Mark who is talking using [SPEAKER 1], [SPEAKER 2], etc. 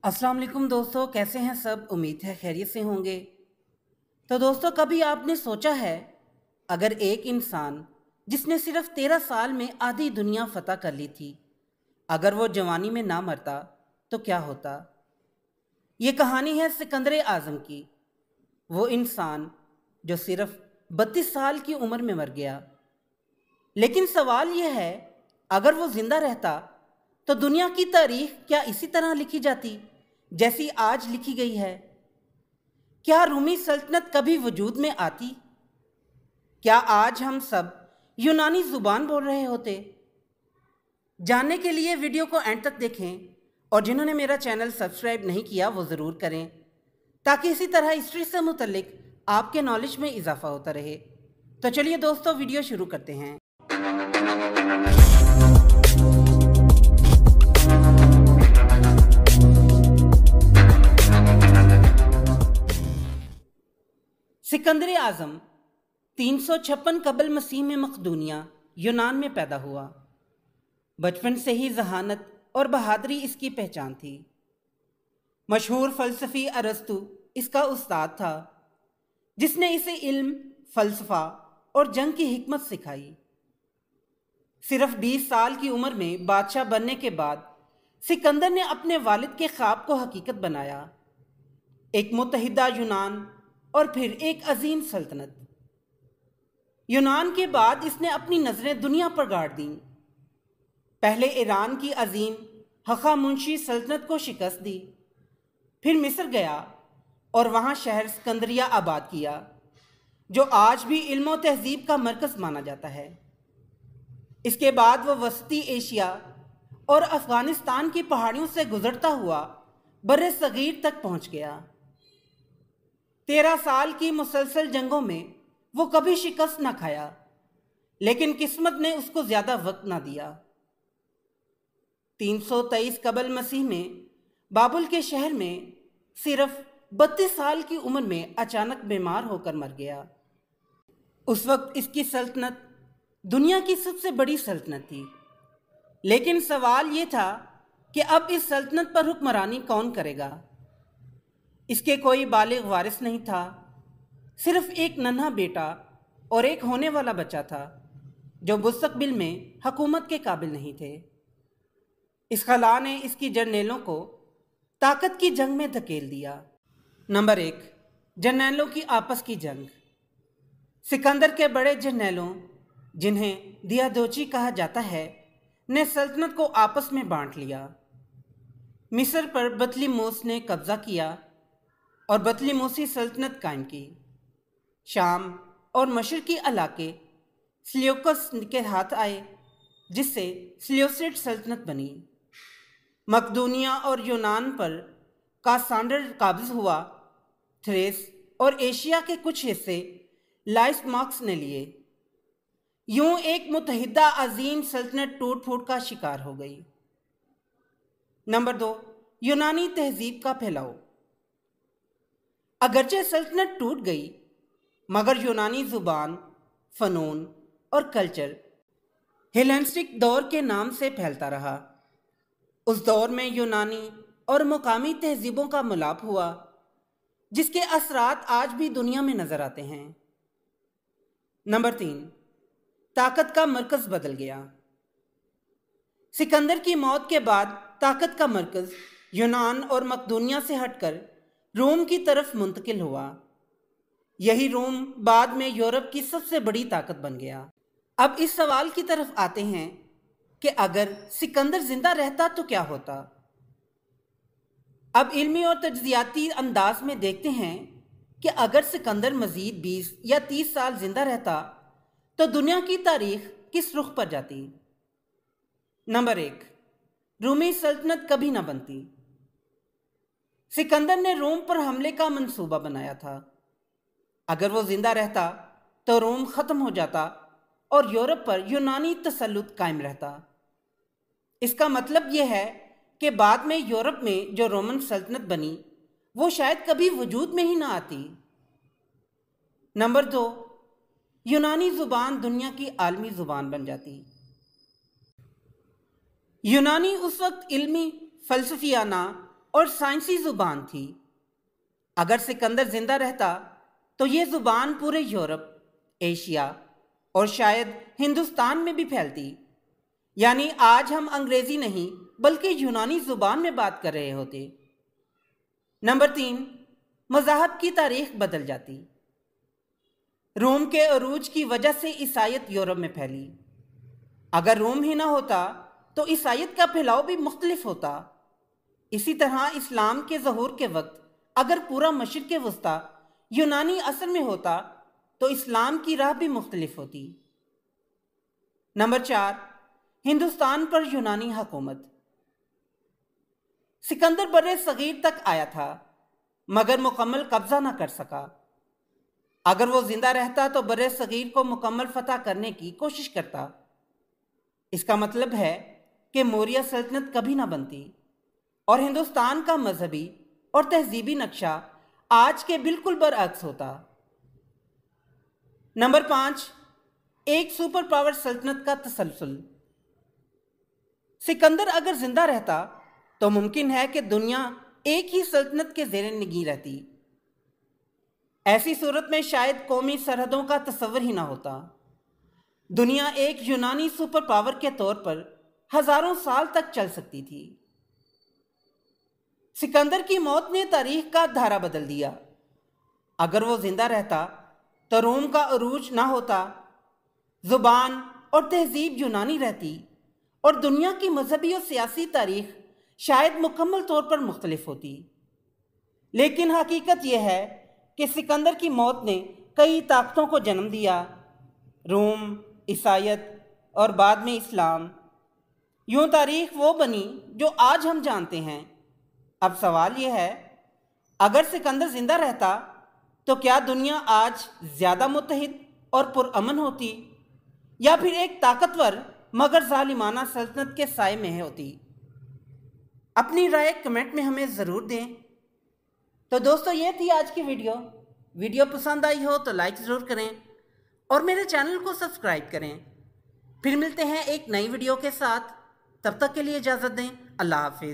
[SPEAKER 1] अस्सलाम वालेकुम दोस्तों, कैसे हैं सब। उम्मीद है खैरियत से होंगे। तो दोस्तों, कभी आपने सोचा है अगर एक इंसान जिसने सिर्फ 13 साल में आधी दुनिया फतह कर ली थी, अगर वो जवानी में ना मरता तो क्या होता। ये कहानी है सिकंदर आज़म की। वो इंसान जो सिर्फ 32 साल की उम्र में मर गया। लेकिन सवाल यह है, अगर वो जिंदा रहता तो दुनिया की तारीख क्या इसी तरह लिखी जाती जैसी आज लिखी गई है। क्या रूमी सल्तनत कभी वजूद में आती? क्या आज हम सब यूनानी जुबान बोल रहे होते? जानने के लिए वीडियो को एंड तक देखें, और जिन्होंने मेरा चैनल सब्सक्राइब नहीं किया वो ज़रूर करें, ताकि इसी तरह हिस्ट्री से मुतल्लिक आपके नॉलेज में इजाफा होता रहे। तो चलिए दोस्तों, वीडियो शुरू करते हैं। सिकंदर आज़म 356 कबल मसीह में मकदूनिया यूनान में पैदा हुआ। बचपन से ही जहानत और बहादुरी इसकी पहचान थी। मशहूर फ़लसफ़ी अरस्तु इसका उस्ताद था, जिसने इसे इल्म, फ़लसफ़ा और जंग की हिकमत सिखाई। सिर्फ 20 साल की उम्र में बादशाह बनने के बाद सिकंदर ने अपने वालिद के ख्वाब को हकीकत बनाया, एक मुत्तहिदा यूनान और फिर एक अजीम सल्तनत। यूनान के बाद इसने अपनी नज़रें दुनिया पर गाड़ दीं। पहले ईरान की अजीम हखामुनशी सल्तनत को शिकस्त दी, फिर मिस्र गया और वहाँ शहर सिकंदरिया आबाद किया, जो आज भी इल्म और तहजीब का मरकज़ माना जाता है। इसके बाद वह वसती एशिया और अफ़गानिस्तान की पहाड़ियों से गुजरता हुआ बर्रे सगीर तक पहुँच गया। 13 साल की मुसलसल जंगों में वो कभी शिकस्त न खाया, लेकिन किस्मत ने उसको ज्यादा वक्त ना दिया। 323 कबल मसीह में बाबुल के शहर में सिर्फ 32 साल की उम्र में अचानक बीमार होकर मर गया। उस वक्त इसकी सल्तनत दुनिया की सबसे बड़ी सल्तनत थी, लेकिन सवाल ये था कि अब इस सल्तनत पर हुक्मरानी कौन करेगा। इसके कोई बालिग वारिस नहीं था, सिर्फ एक नन्हा बेटा और एक होने वाला बच्चा था, जो मुस्तकबिल में हुकूमत के काबिल नहीं थे। इस खला ने इसकी जर्नेलों को ताकत की जंग में धकेल दिया। नंबर 1, जर्नेलों की आपस की जंग। सिकंदर के बड़े जर्नेलों, जिन्हें दियादोची कहा जाता है, ने सल्तनत को आपस में बांट लिया। मिस्र पर बतलीमोस ने कब्जा किया और बतलीमोसी सल्तनत कायम की। शाम और मशरकी इलाके सिल्यूकस के हाथ आए, जिससे सिल्यूसिड सल्तनत बनी। मकदूनिया और यूनान पर कासांडर काबिज हुआ। थ्रेस और एशिया के कुछ हिस्से लाइसमार्क्स ने लिए। यूं एक मुत्तहिदा अजीम सल्तनत टूट फूट का शिकार हो गई। नंबर 2, यूनानी तहजीब का फैलाव। अगरचे सल्तनत टूट गई, मगर यूनानी जुबान, फ़नून और कल्चर हेलेनिस्टिक दौर के नाम से फैलता रहा। उस दौर में यूनानी और मुकामी तहजीबों का मिलाप हुआ, जिसके असरात आज भी दुनिया में नजर आते हैं। नंबर 3, ताकत का मरकज बदल गया। सिकंदर की मौत के बाद ताकत का मरकज यूनान और मकदूनिया से हटकर रोम की तरफ मुंतकिल हुआ। यही रोम बाद में यूरोप की सबसे बड़ी ताकत बन गया। अब इस सवाल की तरफ आते हैं कि अगर सिकंदर जिंदा रहता तो क्या होता। अब इल्मी और तज्जियाती अंदाज में देखते हैं कि अगर सिकंदर मजीद 20 या 30 साल जिंदा रहता तो दुनिया की तारीख किस रुख पर जाती। नंबर 1, रूमी सल्तनत कभी ना बनती। सिकंदर ने रोम पर हमले का मंसूबा बनाया था। अगर वो जिंदा रहता तो रोम खत्म हो जाता और यूरोप पर यूनानी तसल्लुत कायम रहता। इसका मतलब यह है कि बाद में यूरोप में जो रोमन सल्तनत बनी वो शायद कभी वजूद में ही ना आती। नंबर 2, यूनानी जुबान दुनिया की आलमी जुबान बन जाती। यूनानी उस वक्त इल्मी, फलसफियाना और साइंसी जुबान थी। अगर सिकंदर जिंदा रहता तो ये जुबान पूरे यूरोप, एशिया और शायद हिंदुस्तान में भी फैलती। यानी आज हम अंग्रेजी नहीं बल्कि यूनानी जुबान में बात कर रहे होते। नंबर 3, मज़हब की तारीख बदल जाती। रोम के अरूज की वजह से ईसाईयत यूरोप में फैली। अगर रोम ही ना होता तो ईसाईयत का फैलाव भी मुख्तलिफ होता। इसी तरह इस्लाम के ज़हूर के वक्त अगर पूरा मशरिक़ वस्ता यूनानी असर में होता तो इस्लाम की राह भी मुख्तलिफ होती। नंबर 4, हिंदुस्तान पर यूनानी हुकूमत। सिकंदर बर्रे सगीर तक आया था मगर मुकम्मल कब्जा ना कर सका। अगर वो जिंदा रहता तो बर्रे सगीर को मुकम्मल फतह करने की कोशिश करता। इसका मतलब है कि मौर्य सल्तनत कभी ना बनती और हिंदुस्तान का मजहबी और तहजीबी नक्शा आज के बिल्कुल बरअक्स होता। नंबर 5, एक सुपर पावर सल्तनत का तसलसल। सिकंदर अगर जिंदा रहता तो मुमकिन है कि दुनिया एक ही सल्तनत के ज़ेरे निगीं रहती। ऐसी सूरत में शायद कौमी सरहदों का तस्वर ही ना होता। दुनिया एक यूनानी सुपर पावर के तौर पर हजारों साल तक चल सकती थी। सिकंदर की मौत ने तारीख का धारा बदल दिया। अगर वो जिंदा रहता तो रोम का अरूज ना होता, जुबान और तहजीब यूनानी रहती और दुनिया की मजहबी और सियासी तारीख शायद मुकम्मल तौर पर मुख्तलिफ होती। लेकिन हकीकत यह है कि सिकंदर की मौत ने कई ताकतों को जन्म दिया, रोम, ईसाईयत और बाद में इस्लाम। यूं तारीख वो बनी जो आज हम जानते हैं। अब सवाल यह है, अगर सिकंदर जिंदा रहता तो क्या दुनिया आज ज़्यादा मुत्तहिद और पुरअमन होती या फिर एक ताकतवर मगर जालिमाना सल्तनत के साए में होती? अपनी राय कमेंट में हमें ज़रूर दें। तो दोस्तों, ये थी आज की वीडियो पसंद आई हो तो लाइक ज़रूर करें और मेरे चैनल को सब्सक्राइब करें। फिर मिलते हैं एक नई वीडियो के साथ। तब तक के लिए इजाज़त दें। अल्लाह हाफिज़।